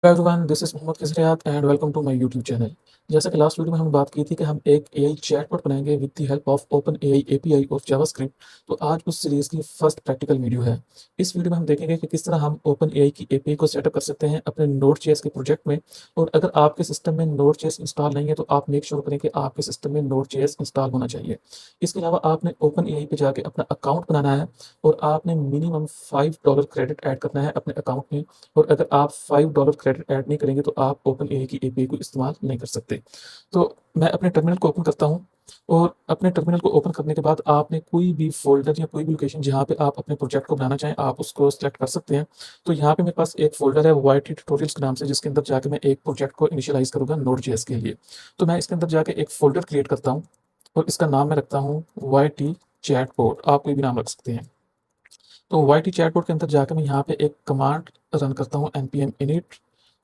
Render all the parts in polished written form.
Hello everyone, this is Mohammad Khizriyat and welcome to my YouTube channel. जैसा कि last video में हमने बात की थी कि हम एक एआई चैटबॉट बनाएंगे with the help of open AI API of JavaScript. तो आज उस सीरीज की फर्स्ट प्रैक्टिकल वीडियो है। इस वीडियो में हम देखेंगे कि किस तरह हम ओपन एआई की एपीआई को सेटअप कर सकते हैं अपने नोड जेएस के प्रोजेक्ट में। और अगर आपके सिस्टम में नोड जेएस इंस्टॉल नहीं है तो आप मेक श्योर करें कि आपके सिस्टम में नोड जेएस इंस्टॉल होना चाहिए। इसके अलावा आपने ओपन एआई पे जाके अपना अकाउंट बनाना है और आपने मिनिमम $5 क्रेडिट ऐड करना है अपने अकाउंट में। और अगर आप $5 क्रेडिट ऐड नहीं करेंगे तो आप ओपन एआई की एपीआई को इस्तेमाल नहीं कर सकते। तो मैं अपने टर्मिनल को ओपन करता हूँ। और अपने टर्मिनल को ओपन करने के बाद आपने कोई भी फ़ोल्डर या कोई भी लोकेशन जहाँ पे आप अपने प्रोजेक्ट को बनाना चाहें, आप उसको सेलेक्ट कर सकते हैं। तो यहाँ पे मेरे पास एक फ़ोल्डर है वाईटी ट्यूटोरियल्स के नाम से, जिसके अंदर जाके मैं एक प्रोजेक्ट को इनिशियलाइज़ करूँगा नोड जेएस के लिए। तो मैं इसके अंदर जाके एक फ़ोल्डर क्रिएट करता हूँ और इसका नाम मैं रखता हूँ वाईटी चैटबॉट। आप कोई भी नाम रख सकते हैं। तो वाईटी चैटबॉट के अंदर जाकर मैं यहाँ पे एक कमांड रन करता हूँ npm init।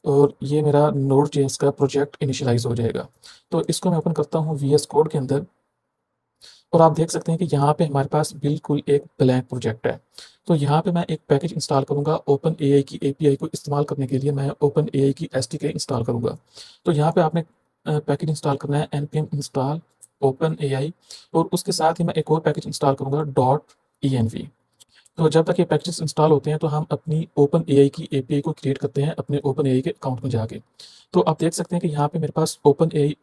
और ये मेरा नोड जेएस का प्रोजेक्ट इनिशियलाइज हो जाएगा। तो इसको मैं ओपन करता हूँ वीएस कोड के अंदर। और आप देख सकते हैं कि यहाँ पे हमारे पास बिल्कुल एक ब्लैंक प्रोजेक्ट है। तो यहाँ पे मैं एक पैकेज इंस्टॉल करूँगा ओपन एआई की एपीआई को इस्तेमाल करने के लिए। मैं ओपन एआई की एसडीके इंस्टॉल करूँगा। तो यहाँ पे आपने पैकेज इंस्टॉल करना है npm इंस्टॉल ओपन एआई। और उसके साथ ही मैं एक और पैकेज इंस्टॉल करूँगा .env। तो जब तक ये पैकेजेस इंस्टॉल होते हैं तो हम अपनी ओपन एआई की एपीआई को क्रिएट करते हैं अपने ओपन एआई के अकाउंट में जाके। तो आप देख सकते हैं कि यहाँ पे मेरे पास ओपन एआई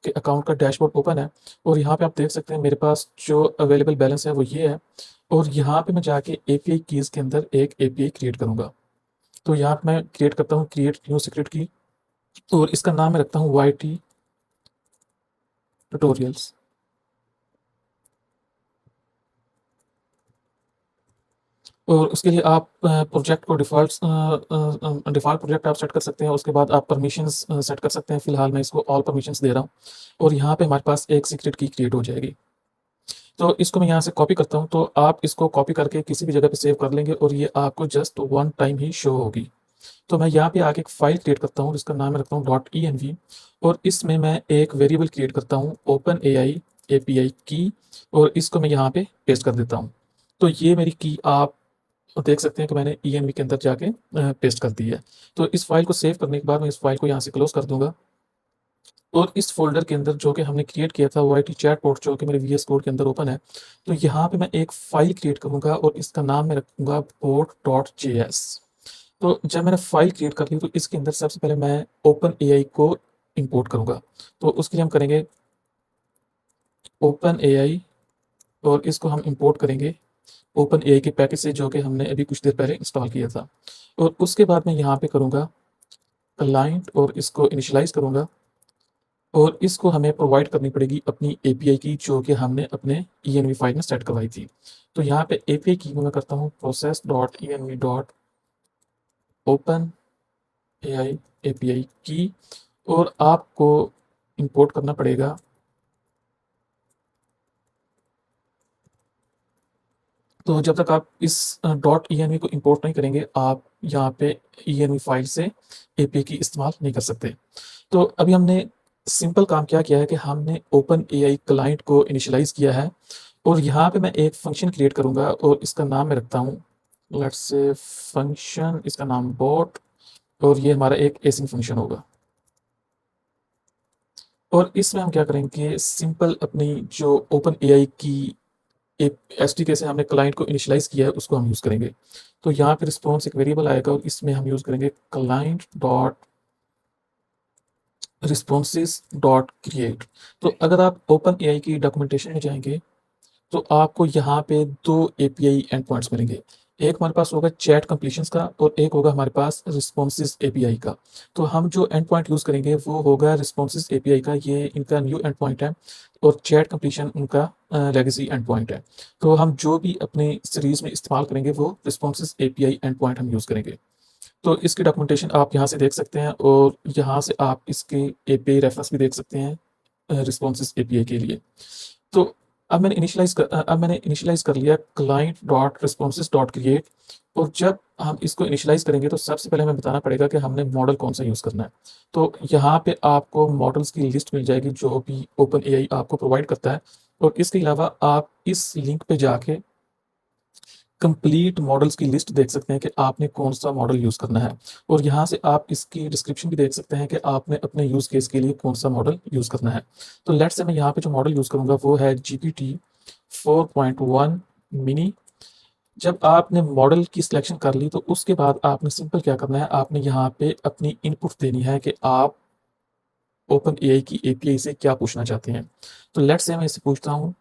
के अकाउंट का डैशबोर्ड ओपन है। और यहाँ पे आप देख सकते हैं मेरे पास जो अवेलेबल बैलेंस है वो ये है। और यहाँ पे मैं जाके एपीआई कीज़ के अंदर एक एपीआई क्रिएट करूँगा। तो यहाँ पे मैं क्रिएट करता हूँ क्रिएट न्यू सीक्रेट की। और इसका नाम मैं रखता हूँ वाईटी ट्यूटोरियल्स। और उसके लिए आप प्रोजेक्ट को डिफ़ॉल्ट प्रोजेक्ट आप सेट कर सकते हैं। उसके बाद आप परमिशंस सेट कर सकते हैं। फ़िलहाल मैं इसको ऑल परमिशंस दे रहा हूँ। और यहाँ पे हमारे पास एक सीक्रेट की क्रिएट हो जाएगी। तो इसको मैं यहाँ से कॉपी करता हूँ। तो आप इसको कॉपी करके किसी भी जगह पे सेव कर लेंगे और ये आपको जस्ट वन टाइम ही शो होगी। तो मैं यहाँ पे आके एक फ़ाइल क्रिएट करता हूँ जिसका नाम मैं रखता हूँ .env। और इसमें मैं एक वेरिएबल क्रिएट करता हूँ ओपन एआई एपीआई की। और इसको मैं यहाँ पे पेस्ट कर देता हूँ। तो ये मेरी की आप देख सकते हैं कि मैंने env के अंदर जाके पेस्ट कर दी है। तो इस फाइल को सेव करने के बाद मैं इस फाइल को यहाँ से क्लोज कर दूंगा। और इस फ़ोल्डर के अंदर जो कि हमने क्रिएट किया था वाईटी चैटबॉट, जो कि मेरे वीएस कोड के अंदर ओपन है, तो यहाँ पे मैं एक फ़ाइल क्रिएट करूँगा और इसका नाम मैं रखूँगा bot.js। तो जब मैंने फ़ाइल क्रिएट कर ली तो इसके अंदर सबसे पहले मैं ओपन एआई को इंपोर्ट करूँगा। तो उसके लिए हम करेंगे ओपन एआई और इसको हम इंपोर्ट करेंगे ओपन एआई के पैकेज से, जो कि हमने अभी कुछ देर पहले इंस्टॉल किया था। और उसके बाद मैं यहाँ पे करूँगा क्लाइंट और इसको इनिशियलाइज़ करूँगा। और इसको हमें प्रोवाइड करनी पड़ेगी अपनी एपीआई की, जो कि हमने अपने env फाइल में सेट करवाई थी। तो यहाँ पे एपीआई की को मैं करता हूँ process.env.open एआई एपीआई की। और आपको इंपोर्ट करना पड़ेगा तो जब तक आप इस .env को इंपोर्ट नहीं करेंगे, आप यहाँ पे env फाइल से एपीआई की इस्तेमाल नहीं कर सकते। तो अभी हमने सिंपल काम क्या किया है कि हमने ओपन एआई क्लाइंट को इनिशियलाइज़ किया है। और यहाँ पे मैं एक फ़ंक्शन क्रिएट करूँगा और इसका नाम मैं रखता हूँ लेट्स से फ़ंक्शन, इसका नाम बॉट। और ये हमारा एक एसिंक फ़ंक्शन होगा। और इसमें हम क्या करेंगे, सिंपल अपनी जो ओपन एआई की एक एसडीके से हमने क्लाइंट को इनिशियलाइज़ किया है उसको हम यूज़ करेंगे। तो यहाँ पे रिस्पॉन्स एक वेरिएबल आएगा और इसमें हम यूज़ करेंगे client dot responses dot create. तो अगर आप ओपन एआई की डॉक्यूमेंटेशन में जाएंगे तो आपको यहाँ पे दो एपीआई एंड पॉइंट्स मिलेंगे। एक हमारे पास होगा चैट कंप्लीशंस का और एक होगा हमारे पास रिस्पॉन्सेज एपीआई का। तो हम जो एंड पॉइंट यूज़ करेंगे वो होगा रिस्पॉन्सेज एपीआई का, ये इनका न्यू एंड पॉइंट है। और चैट कंप्लीशन उनका लेगेसी एंड पॉइंट है। तो हम जो भी अपनी सीरीज़ में इस्तेमाल करेंगे वो रिस्पॉन्सेज एपीआई एंड पॉइंट हम यूज़ करेंगे। तो इसकी डॉक्यूमेंटेशन आप यहाँ से देख सकते हैं और यहाँ से आप इसके एपीआई रेफरेंस भी देख सकते हैं रिस्पॉन्सेज एपीआई के लिए। तो अब मैंने इनिशियलाइज़ कर लिया client dot responses dot create. और जब हम इसको इनिशियलाइज़ करेंगे तो सबसे पहले हमें बताना पड़ेगा कि हमने मॉडल कौन-सा यूज़ करना है। तो यहाँ पे आपको मॉडल्स की लिस्ट मिल जाएगी जो भी ओपन एआई आपको प्रोवाइड करता है। और इसके अलावा आप इस लिंक पे जाके कंप्लीट मॉडल्स की लिस्ट देख सकते हैं कि आपने कौन सा मॉडल यूज़ करना है, और यहाँ से आप इसकी डिस्क्रिप्शन भी देख सकते हैं कि आपने अपने यूज़ केस के लिए कौन सा मॉडल यूज़ करना है। तो लेट्स से मैं यहाँ पे जो मॉडल यूज़ करूँगा वो है GPT 4.1 मिनी। जब आपने मॉडल की सिलेक्शन कर ली तो उसके बाद आपने सिंपल क्या करना है, आपने यहाँ पे अपनी इनपुट देनी है कि आप ओपन एआई की एपीआई से क्या पूछना चाहते हैं। तो लेट्स से मैं इससे पूछता हूँ,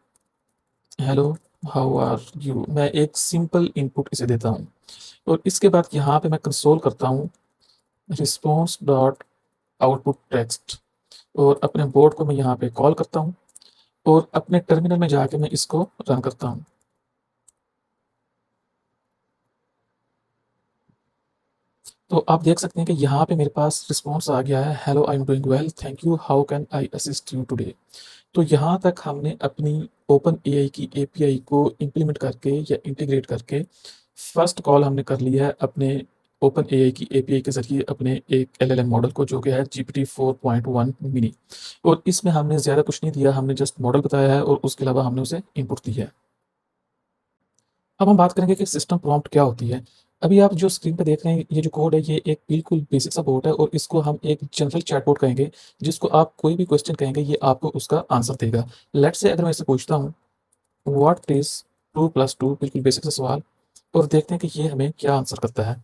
हेलो हाउ आर यू। मैं एक सिंपल इनपुट इसे देता हूँ, और इसके बाद यहाँ पे मैं कंसोल करता हूँ रिस्पॉन्स डॉट आउटपुट टेक्स्ट, और अपने बोर्ड को मैं यहाँ पे कॉल करता हूँ, और अपने टर्मिनल में जाके मैं इसको रन करता हूँ। तो आप देख सकते हैं कि यहाँ पे मेरे पास रिस्पॉन्स आ गया है, hello I am doing well thank you how can I assist you today. तो यहाँ तक हमने अपनी ओपन एआई की एपीआई को इम्प्लीमेंट करके या इंटीग्रेट करके फर्स्ट कॉल हमने कर लिया है अपने ओपन एआई की एपीआई के जरिए अपने एक एलएलएम मॉडल को, जो कि है जीपीटी 4.1 मिनी। और इसमें हमने ज़्यादा कुछ नहीं दिया, हमने जस्ट मॉडल बताया है और उसके अलावा हमने उसे इनपुट दी है। अब हम बात करेंगे कि सिस्टम प्रॉम्प्ट क्या होती है। अभी आप जो स्क्रीन पे देख रहे हैं, ये जो कोड है, ये एक बिल्कुल बेसिक सा कोड है, और इसको हम एक जनरल चैटबॉट कहेंगे, जिसको आप कोई भी क्वेश्चन कहेंगे, ये आपको उसका आंसर देगा। लेट्स से अगर मैं इससे पूछता हूँ, व्हाट इज़ 2+2, बिल्कुल बेसिक सा सवाल, और देखते हैं कि ये हमें क्या आंसर करता है।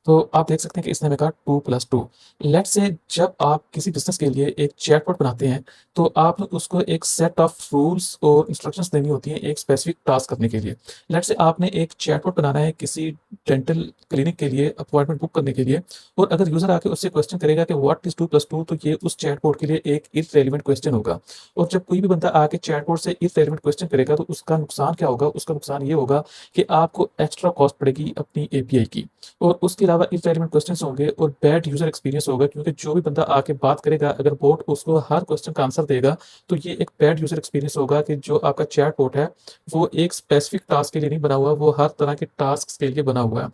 तो आप देख सकते हैं कि इसने हमें कहा 2+2। लेट्स से जब आप किसी बिज़नेस के लिए एक चैटबॉट बनाते हैं, तो आपने उसको एक सेट ऑफ रूल्स और इंस्ट्रक्शंस देनी होती हैं एक स्पेसिफिक टास्क करने के लिए। लेट्स से आपने एक चैटबॉट बनाना है किसी डेंटल क्लिनिक के लिए अपॉइंटमेंट बुक करने के लिए, और अगर यूज़र आके उससे क्वेश्चन करेगा कि व्हाट इज़ 2+2, तो ये उस चैटबॉट के लिए एक इर्रेलेवेंट क्वेश्चन होगा। और जब कोई भी बंदा आके चैटबॉट से इर्रेलेवेंट क्वेश्चन करेगा, तो उसका नुकसान क्या होगा? उसका नुकसान ये होगा कि आपको एक्स्ट्रा कॉस्ट पड़ेगी अपनी एपीआई की, और उसके अलावा इनवैलिड क्वेश्चंस होंगे और बैड यूजर एक्सपीरियंस होगा, क्योंकि जो भी बंदा आके बात करेगा, अगर बॉट उसको हर क्वेश्चन का आंसर देगा, तो ये एक बैड यूजर एक्सपीरियंस होगा कि जो आपका चैट बॉट है वो एक स्पेसिफिक टास्क के लिए नहीं बना हुआ, वो हर तरह के टास्क के लिए बना हुआ है।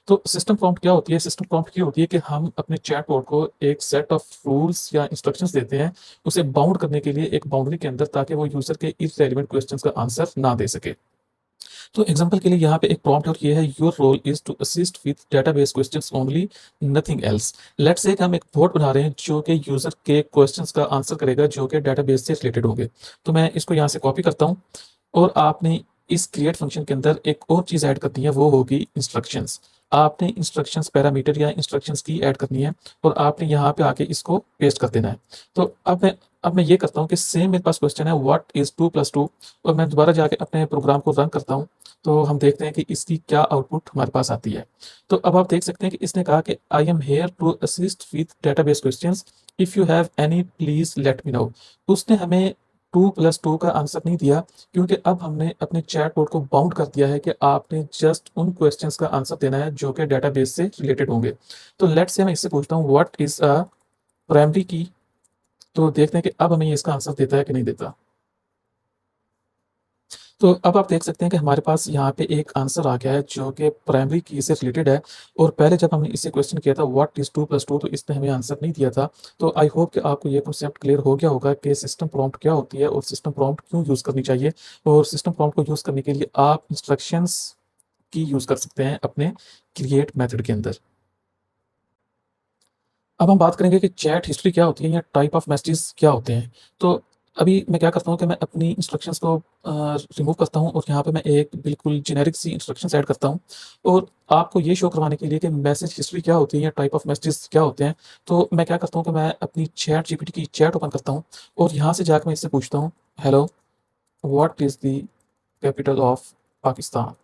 तो सिस्टम प्रॉम्प्ट क्या होती है? सिस्टम प्रॉम्प्ट ये होती है कि हम अपने चैट बॉट को एक सेट ऑफ रूल्स या इंस्ट्रक्शंस देते हैं, उसे बाउंड करने के लिए एक बाउंड्री के अंदर, ताकि वो यूजर के इररिलेवेंट क्वेश्चंस का आंसर ना दे सके। तो एग्जांपल के लिए यहाँ पे एक प्रॉम्प्ट और ये है, your role is to assist with database questions only, nothing else. Let's say हम एक बोट बना रहे हैं जो कि यूजर के क्वेश्चंस का आंसर करेगा, जो कि डेटाबेस से रिलेटेड होंगे। तो मैं इसको यहाँ से कॉपी करता हूँ, और आपने इस क्रिएट फंक्शन के अंदर एक और चीज़ ऐड करनी है, वो होगी इंस्ट्रक्शंस। आपने इंस्ट्रक्शंस पैरामीटर या इंस्ट्रक्शंस की ऐड करनी है, और आपने यहाँ पे आके इसको पेस्ट कर देना है। तो अब मैं ये करता हूँ कि सेम मेरे पास क्वेश्चन है, व्हाट इज 2+2, और मैं दोबारा जाके अपने प्रोग्राम को रन करता हूँ। तो हम देखते हैं कि इसकी क्या आउटपुट हमारे पास आती है। तो अब आप देख सकते हैं कि इसने कहा कि I am here to assist with database questions, if you have any please let me know. उसने हमें 2+2 का आंसर नहीं दिया, क्योंकि अब हमने अपने चैट बोर्ड को बाउंड कर दिया है कि आपने जस्ट उन क्वेश्चंस का आंसर देना है जो कि डेटाबेस से रिलेटेड होंगे। तो लेट्स से मैं इससे पूछता हूँ, व्हाट इज अ प्राइमरी की। तो देखते हैं कि अब हमें ये इसका आंसर देता है कि नहीं देता। तो अब आप देख सकते हैं कि हमारे पास यहाँ पे एक आंसर आ गया है जो कि प्राइमरी की से रिलेटेड है, और पहले जब हमने इससे क्वेश्चन किया था व्हाट इज़ 2+2, तो इसने हमें आंसर नहीं दिया था। तो आई होप कि आपको ये कॉन्सेप्ट क्लियर हो गया होगा कि सिस्टम प्रॉम्प्ट क्या होती है और सिस्टम प्रॉम्प्ट क्यों यूज़ करनी चाहिए, और सिस्टम प्रॉम्प्ट को यूज़ करने के लिए आप इंस्ट्रक्शंस की यूज़ कर सकते हैं अपने क्रिएट मेथड के अंदर। अब हम बात करेंगे कि चैट हिस्ट्री क्या होती है या टाइप ऑफ मैसेजेस क्या होते हैं। तो अभी मैं क्या करता हूँ कि मैं अपनी इंस्ट्रक्शंस को रिमूव करता हूँ, और यहाँ पे मैं एक बिल्कुल जेनेरिक सी इंस्ट्रक्शंस ऐड करता हूँ, और आपको ये शो करवाने के लिए कि मैसेज हिस्ट्री क्या होती है या टाइप ऑफ मैसेजेस क्या होते हैं। तो मैं क्या करता हूँ कि मैं अपनी चैट जीपीटी की चैट ओपन करता हूँ, और यहाँ से जाकर मैं इससे पूछता हूँ, hello what is the capital of Pakistan.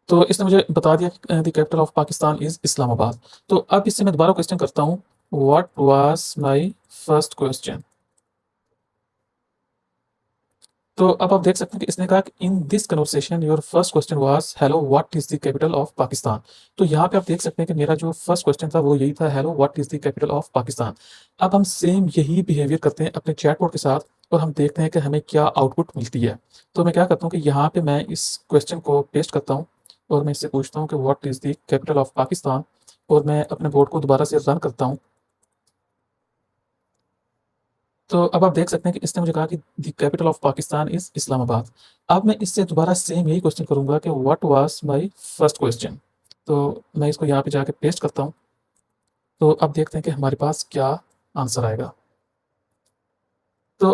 तो इसने मुझे बता दिया कि the capital of Pakistan is Islamabad. तो अब इससे मैं दोबारा क्वेश्चन करता हूँ, what was my first question. तो अब आप देख सकते हैं कि इसने कहा कि in this conversation your first question was hello what is the capital of Pakistan. तो यहाँ पे आप देख सकते हैं कि मेरा जो फर्स्ट क्वेश्चन था वो यही था, hello what is the capital of Pakistan. अब हम सेम यही बिहेवियर करते हैं अपने चैटबॉट के साथ, और हम देखते हैं कि हमें क्या आउटपुट मिलती है। तो मैं क्या करता हूँ कि यहाँ पे मैं इस क्वेश्चन को पेस्ट करता हूँ, और मैं इससे पूछता हूँ कि what is the capital of Pakistan, और मैं अपने बोर्ड को दोबारा से रन करता हूँ। तो अब आप देख सकते हैं कि इसने मुझे कहा कि the capital of Pakistan is Islamabad. अब मैं इससे दोबारा सेम यही क्वेश्चन करूँगा कि what was my first question? तो मैं इसको यहाँ पे जाके पेस्ट करता हूँ। तो अब देखते हैं कि हमारे पास क्या आंसर आएगा। तो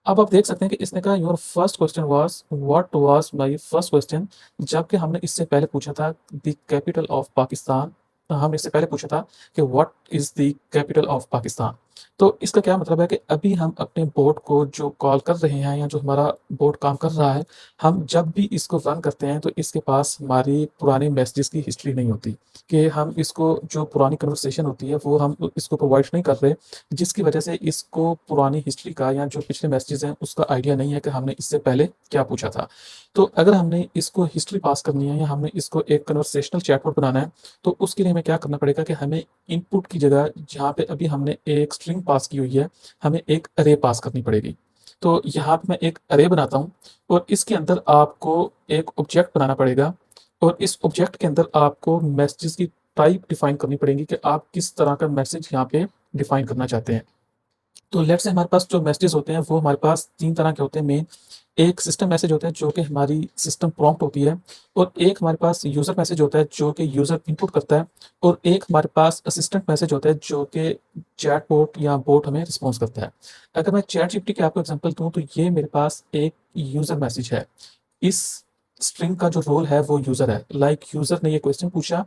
अब आप देख सकते हैं कि इसने कहा your first question was what was my first question, जबकि हमने इससे पहले पूछा था द कैपिटल ऑफ पाकिस्तान। हमने इससे पहले पूछा था कि what is the capital of Pakistan. तो इसका क्या मतलब है कि अभी हम अपने बोर्ड को जो कॉल कर रहे हैं या जो हमारा बोर्ड काम कर रहा है, हम जब भी इसको रन करते हैं तो इसके पास हमारी पुराने मैसेजेस की हिस्ट्री नहीं होती, कि हम इसको जो पुरानी कन्वर्सेशन होती है वो हम इसको प्रोवाइड नहीं कर रहे, जिसकी वजह से इसको पुरानी हिस्ट्री का या जो पिछले मैसेजेस हैं उसका आइडिया नहीं है कि हमने इससे पहले क्या पूछा था। तो अगर हमने इसको हिस्ट्री पास करनी है या हमने इसको एक कन्वर्सेशनल चैटबॉट बनाना है, तो उसके लिए हमें क्या करना पड़ेगा कि हमें इनपुट की जगह जहाँ पे अभी हमने एक स्ट्रिंग पास की हुई है, हमें एक अरे पास करनी पड़ेगी। तो यहाँ पे मैं एक अरे बनाता हूँ और इसके अंदर आपको एक ऑब्जेक्ट बनाना पड़ेगा और इस ऑब्जेक्ट के अंदर आपको मैसेजेस की टाइप डिफाइन करनी पड़ेगी कि आप किस तरह का मैसेज यहाँ पे डिफाइन करना चाहते हैं। तो लेट्स से हमारे पास जो मैसेजेस होते हैं वो हमारे पास 3 तरह के होते हैं मेन। एक सिस्टम मैसेज होता है जो कि हमारी सिस्टम प्रॉम्प्ट होती है, और एक हमारे पास यूज़र मैसेज होता है जो कि यूज़र इनपुट करता है, और एक हमारे पास असिस्टेंट मैसेज होता है जो कि चैटबॉट या बॉट हमें रिस्पॉन्स करता है। अगर मैं चैटजीपीटी की आपको एग्जांपल दूँ तो ये मेरे पास एक यूज़र मैसेज है। इस स्ट्रिंग का जो रोल है वो यूज़र है। लाइक यूज़र ने ये क्वेश्चन पूछा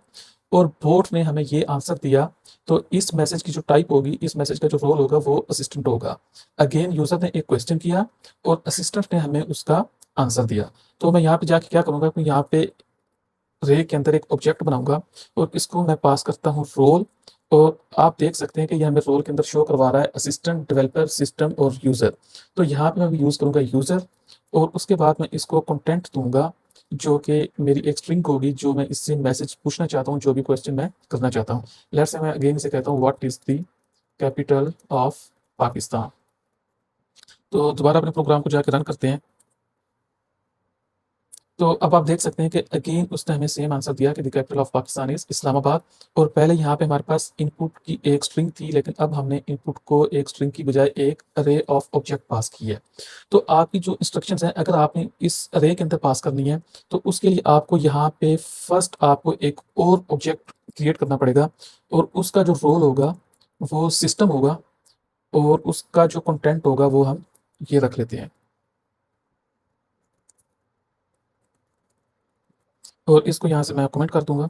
और बॉट ने हमें ये आंसर दिया, तो इस मैसेज की जो टाइप होगी, इस मैसेज का जो रोल होगा वो असिस्टेंट होगा। अगेन यूज़र ने एक क्वेश्चन किया और असिस्टेंट ने हमें उसका आंसर दिया। तो मैं यहाँ पे जाके क्या करूँगा कि यहाँ पे रे के अंदर एक ऑब्जेक्ट बनाऊँगा और इसको मैं पास करता हूँ रोल, और आप देख सकते हैं कि ये हमें रोल के अंदर शो करवा रहा है असिस्टेंट, डेवलपर, सिस्टम और यूज़र। तो यहाँ पे मैं यूज़ करूँगा यूज़र, और उसके बाद मैं इसको कंटेंट दूँगा जो कि मेरी एक स्ट्रिंग होगी, जो मैं इससे मैसेज पूछना चाहता हूँ, जो भी क्वेश्चन मैं करना चाहता हूँ। लेट्स से मैं अगेन इसे कहता हूँ what is the capital of Pakistan. तो दोबारा अपने प्रोग्राम को जाके रन करते हैं। तो अब आप देख सकते हैं कि अगेन उसने हमें सेम आंसर दिया कि the capital of Pakistan is Islamabad, और पहले यहाँ पे हमारे पास इनपुट की एक स्ट्रिंग थी, लेकिन अब हमने इनपुट को एक स्ट्रिंग की बजाय एक अरे ऑफ ऑब्जेक्ट पास की है। तो आपकी जो इंस्ट्रक्शंस हैं, अगर आपने इस अरे के अंदर पास करनी है, तो उसके लिए आपको यहाँ पे फर्स्ट आपको एक और ऑब्जेक्ट क्रिएट करना पड़ेगा, और उसका जो रोल होगा वो सिस्टम होगा, और उसका जो कंटेंट होगा वो हम ये रख लेते हैं। और इसको यहाँ से मैं कमेंट कर दूँगा।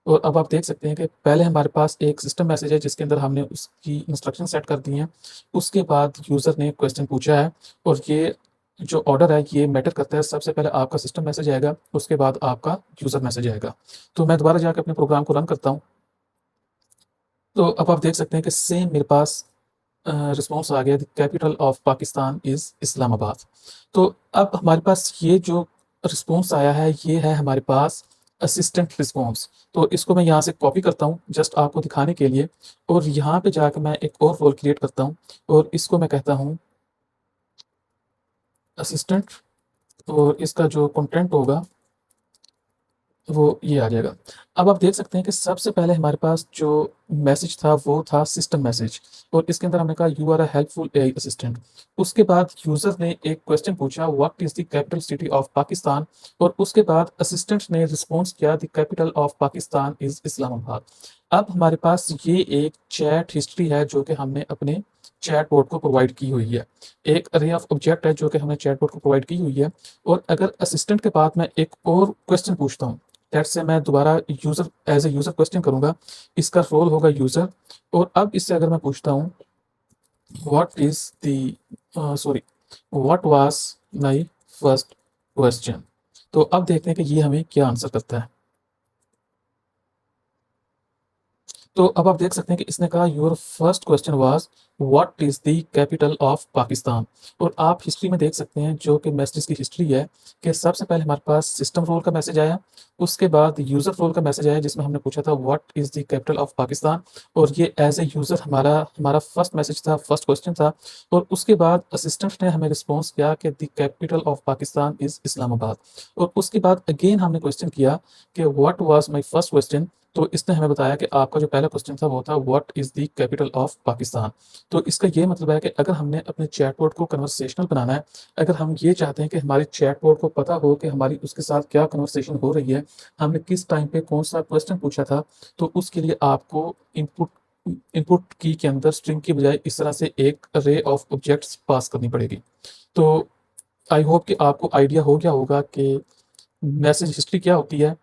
और अब आप देख सकते हैं कि पहले हमारे पास एक सिस्टम मैसेज है जिसके अंदर हमने उसकी इंस्ट्रक्शन सेट कर दी हैं। उसके बाद यूज़र ने क्वेश्चन पूछा है, और ये जो ऑर्डर है ये मैटर करता है। सबसे पहले आपका सिस्टम मैसेज आएगा, उसके बाद आपका यूज़र मैसेज आएगा। तो मैं दोबारा जाके अपने प्रोग्राम को रन करता हूँ। तो अब आप देख सकते हैं कि सेम मेरे पास रिस्पॉन्स आ गया, the capital of Pakistan is Islamabad. तो अब हमारे पास ये जो रिस्पॉन्स आया है, ये है हमारे पास असिस्टेंट रिस्पॉन्स। तो इसको मैं यहाँ से कॉपी करता हूँ जस्ट आपको दिखाने के लिए, और यहाँ पे जाके मैं एक और रोल क्रिएट करता हूँ, और इसको मैं कहता हूँ असिस्टेंट, और इसका जो कंटेंट होगा वो ये आ जाएगा। अब आप देख सकते हैं कि सबसे पहले हमारे पास जो मैसेज था वो था सिस्टम मैसेज, और इसके अंदर हमने कहा you are a helpful AI assistant. उसके बाद यूज़र ने एक क्वेश्चन पूछा what is the capital city of Pakistan, और उसके बाद असिस्टेंट ने रिस्पॉन्स किया the capital of Pakistan is Islamabad. अब हमारे पास ये एक चैट हिस्ट्री है जो कि हमने अपने चैटबॉट को प्रोवाइड की हुई है। एक अरे ऑफ ऑब्जेक्ट है जो कि हमने चैटबॉट को प्रोवाइड की हुई है, और अगर असिस्टेंट के बाद मैं एक और क्वेश्चन पूछता हूँ, दैट से मैं दोबारा user as a user question करूँगा, इसका रोल होगा यूज़र, और अब इससे अगर मैं पूछता हूँ what is the sorry what was my first question, तो अब देखते हैं कि ये हमें क्या आंसर करता है। तो अब आप देख सकते हैं कि इसने कहा your first question was what is the capital of Pakistan, और आप हिस्ट्री में देख सकते हैं जो कि मैसेजेस की हिस्ट्री है, कि सबसे पहले हमारे पास सिस्टम रोल का मैसेज आया, उसके बाद यूज़र रोल का मैसेज आया जिसमें हमने पूछा था what is the capital of Pakistan, और ये एज ए यूज़र हमारा हमारा फर्स्ट मैसेज था, फर्स्ट क्वेश्चन था, और उसके बाद असिस्टेंट ने हमें रिस्पॉन्स किया कि the capital of Pakistan is Islamabad, और उसके बाद अगेन हमने क्वेश्चन किया कि what was my first question, तो इसने हमें बताया कि आपका जो पहला क्वेश्चन था वो था what is the capital of Pakistan. तो इसका ये मतलब है कि अगर हमने अपने चैटबॉट को कन्वर्सेशनल बनाना है, अगर हम ये चाहते हैं कि हमारे चैटबॉट को पता हो कि हमारी उसके साथ क्या कन्वर्सेशन हो रही है, हमने किस टाइम पे कौन-सा क्वेश्चन पूछा था, तो उसके लिए आपको इनपुट इनपुट की के अंदर स्ट्रिंग की बजाय इस तरह से एक अरे ऑफ ऑब्जेक्ट्स पास करनी पड़ेगी। तो आई होप कि आपको आइडिया हो गया होगा कि मैसेज हिस्ट्री क्या होती है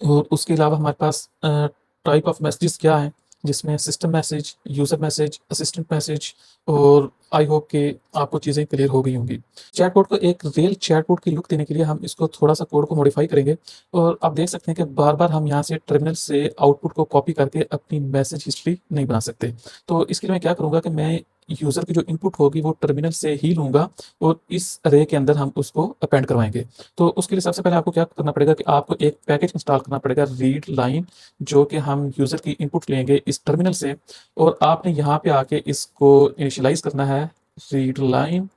और उसके अलावा हमारे पास टाइप ऑफ मैसेजेस क्या हैं, जिसमें system message, user message, assistant message, और आई होप कि आपको चीज़ें क्लियर हो गई होंगी। चैटबॉट को एक रियल चैटबॉट की लुक देने के लिए हम इसको थोड़ा-सा कोड को मॉडिफ़ाई करेंगे और आप देख सकते हैं कि बार-बार हम यहाँ से टर्मिनल से आउटपुट को कॉपी करके अपनी मैसेज हिस्ट्री नहीं बना सकते। तो इसके लिए मैं क्या करूँगा कि मैं यूज़र की जो इनपुट होगी वो टर्मिनल से ही लूँगा और इस अरे के अंदर हम उसको अपेंड करवाएँगे। तो उसके लिए सबसे पहले आपको क्या करना पड़ेगा कि आपको एक पैकेज इंस्टॉल करना पड़ेगा रीड लाइन, जो कि हम यूज़र की इनपुट लेंगे इस टर्मिनल से और आपने यहाँ पे आके इसको इनिशियलाइज़ करना है रीड लाइन,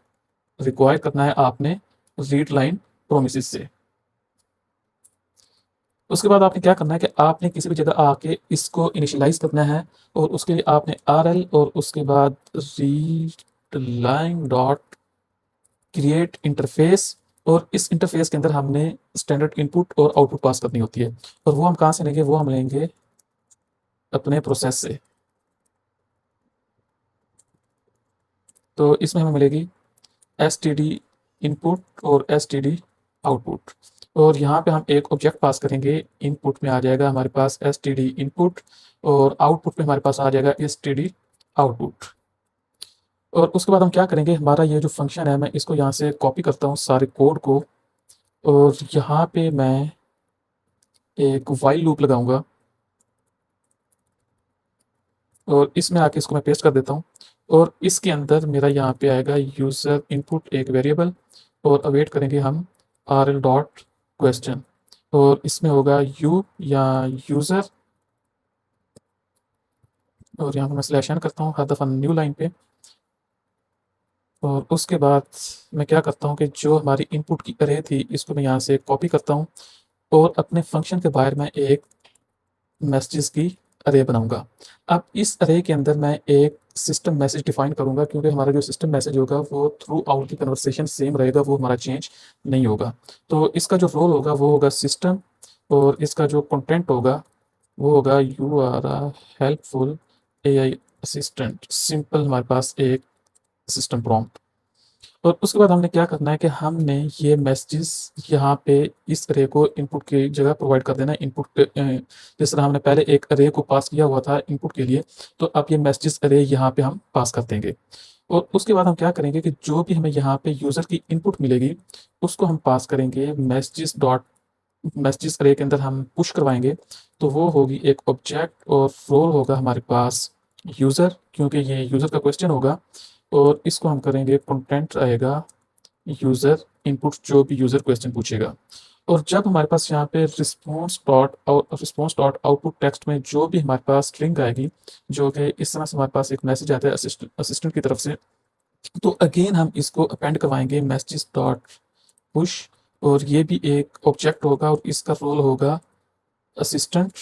रिक्वायर करना है आपने रीड लाइन प्रोमिसेस से। उसके बाद आपने क्या करना है कि आपने किसी भी जगह आके इसको इनिशियलाइज़ करना है और उसके लिए आपने आरएल और उसके बाद read line dot create interface, और इस इंटरफ़ेस के अंदर हमने स्टैंडर्ड इनपुट और आउटपुट पास करनी होती है और वो हम कहाँ से लेंगे, वो हम लेंगे अपने प्रोसेस से। तो इसमें हमें मिलेगी एसटीडी इनपुट और एसटीडी आउटपुट, और यहाँ पे हम एक ऑब्जेक्ट पास करेंगे। इनपुट में आ जाएगा हमारे पास एसटीडी इनपुट और आउटपुट में हमारे पास आ जाएगा एसटीडी आउटपुट। और उसके बाद हम क्या करेंगे, हमारा ये जो फंक्शन है मैं इसको यहाँ से कॉपी करता हूँ सारे कोड को और यहाँ पे मैं एक व्हाइल लूप लगाऊंगा और इसमें आके इसको मैं पेस्ट कर देता हूँ और इसके अंदर मेरा यहाँ पे आएगा यूज़र इनपुट एक वेरिएबल और अवेट करेंगे हम आर एल डॉट क्वेश्चन, और इसमें होगा यू या यूज़र, और यहाँ पे मैं स्लैश एन करता हूँ हर दफ़ा न्यू लाइन पे। और उसके बाद मैं क्या करता हूँ कि जो हमारी इनपुट की अरे थी इसको मैं यहाँ से कॉपी करता हूँ और अपने फंक्शन के बाहर मैं एक मैसेजेस की अरे बनाऊंगा। अब इस अरे के अंदर मैं एक सिस्टम मैसेज डिफाइन करूंगा, क्योंकि हमारा जो सिस्टम मैसेज होगा वो थ्रू आउट की कन्वर्सेशन सेम रहेगा, वो हमारा चेंज नहीं होगा। तो इसका जो रोल होगा वो होगा सिस्टम, और इसका जो कंटेंट होगा वो होगा you are a helpful AI assistant, simple हमारे पास एक सिस्टम प्रॉम्प्ट। और उसके बाद हमने क्या करना है कि हमने ये मैसेजेस यहाँ पे इस अरे को इनपुट की जगह प्रोवाइड कर देना है। इनपुट पे जिस तरह हमने पहले एक अरे को पास किया हुआ था इनपुट के लिए, तो अब ये मैसेजेस अरे यहाँ पे हम पास कर देंगे। और उसके बाद हम क्या करेंगे कि जो भी हमें यहाँ पे यूज़र की इनपुट मिलेगी उसको हम पास करेंगे मैसेजेस अरे के अंदर हम पुश करवाएंगे। तो वो होगी एक ऑब्जेक्ट और रोल होगा हमारे पास यूज़र, क्योंकि ये यूज़र का क्वेश्चन होगा, और इसको हम करेंगे कंटेंट आएगा यूज़र इनपुट, जो भी यूज़र क्वेश्चन पूछेगा। और जब हमारे पास यहाँ पे रिस्पॉन्स डॉट आउटपुट टेक्स्ट में जो भी हमारे पास स्ट्रिंग आएगी, जो कि इस तरह से हमारे पास एक मैसेज आता है असिस्टेंट की तरफ से, तो अगेन हम इसको अपेंड करवाएंगे मैसेजेस डॉट पुश, और ये भी एक ऑब्जेक्ट होगा और इसका रोल होगा असिस्टेंट,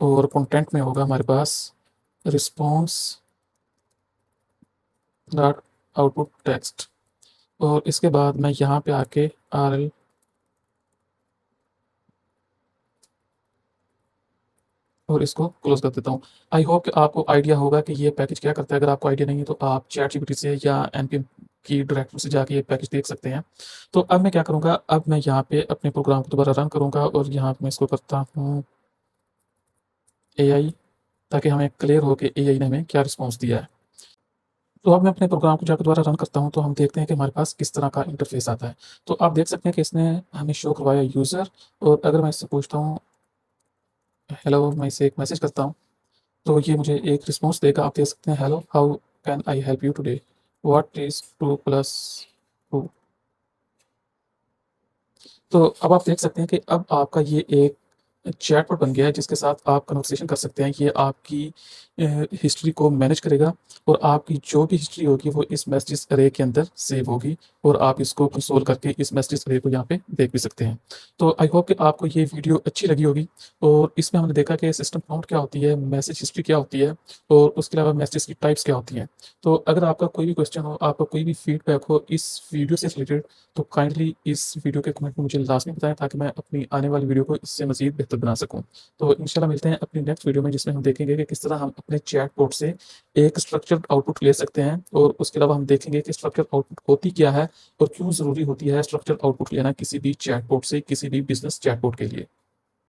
और कंटेंट में होगा हमारे पास रिस्पॉन्स डॉट आउटपुट टेक्स्ट। और इसके बाद मैं यहाँ पे आके आर एल और इसको क्लोज कर देता हूँ। आई होप कि आपको आइडिया होगा कि ये पैकेज क्या करता है। अगर आपको आइडिया नहीं है तो आप चैट जीपीटी से या एनपीएम की डायरेक्टरी से जाके ये पैकेज देख सकते हैं। तो अब मैं क्या करूँगा, अब मैं यहाँ पे अपने प्रोग्राम को दोबारा रन करूँगा और यहाँ पे मैं इसको करता हूँ एआई, ताकि हमें क्लियर हो कि एआई ने हमें क्या रिस्पॉन्स दिया है। तो अब मैं अपने प्रोग्राम को जाकर दोबारा रन करता हूँ, तो हम देखते हैं कि हमारे पास किस तरह का इंटरफेस आता है। तो आप देख सकते हैं कि इसने हमें शो करवाया यूज़र, और अगर मैं इससे पूछता हूँ हेलो, मैं इसे एक मैसेज करता हूँ तो ये मुझे एक रिस्पॉन्स देगा। आप देख सकते हैं hello how can I help you today, what is 2 + 2। तो अब आप देख सकते हैं कि अब आपका ये एक चैटबॉट बन गया है जिसके साथ आप कन्वर्सेशन कर सकते हैं। ये आपकी हिस्ट्री को मैनेज करेगा और आपकी जो भी हिस्ट्री होगी वो इस मैसेजेस अरे के अंदर सेव होगी और आप इसको कंसोल करके इस मैसेजेस अरे को यहाँ पे देख भी सकते हैं। तो आई होप कि आपको ये वीडियो अच्छी लगी होगी और इसमें हमने देखा कि सिस्टम काउंट क्या होती है, मैसेज हिस्ट्री क्या होती है और उसके अलावा मैसेज की टाइप्स क्या होती हैं। तो अगर आपका कोई भी क्वेश्चन हो, आपका कोई भी फीडबैक हो इस वीडियो से रिलेटेड, तो काइंडली इस वीडियो के कमेंट में मुझे लाज़मी बताएँ ताकि मैं अपनी आने वाली वीडियो को इससे मज़ीद बेहतर बना सकूँ। तो इंशाल्लाह मिलते हैं अपनी नेक्स्ट वीडियो में जिसमें हम देखेंगे कि किस तरह हम अपने चैटबॉट से एक स्ट्रक्चर्ड आउटपुट ले सकते हैं और उसके अलावा हम देखेंगे कि स्ट्रक्चर्ड आउटपुट होती क्या है और क्यों ज़रूरी होती है स्ट्रक्चर्ड आउटपुट लेना किसी भी चैटबॉट से, किसी भी बिज़नेस चैटबॉट के लिए।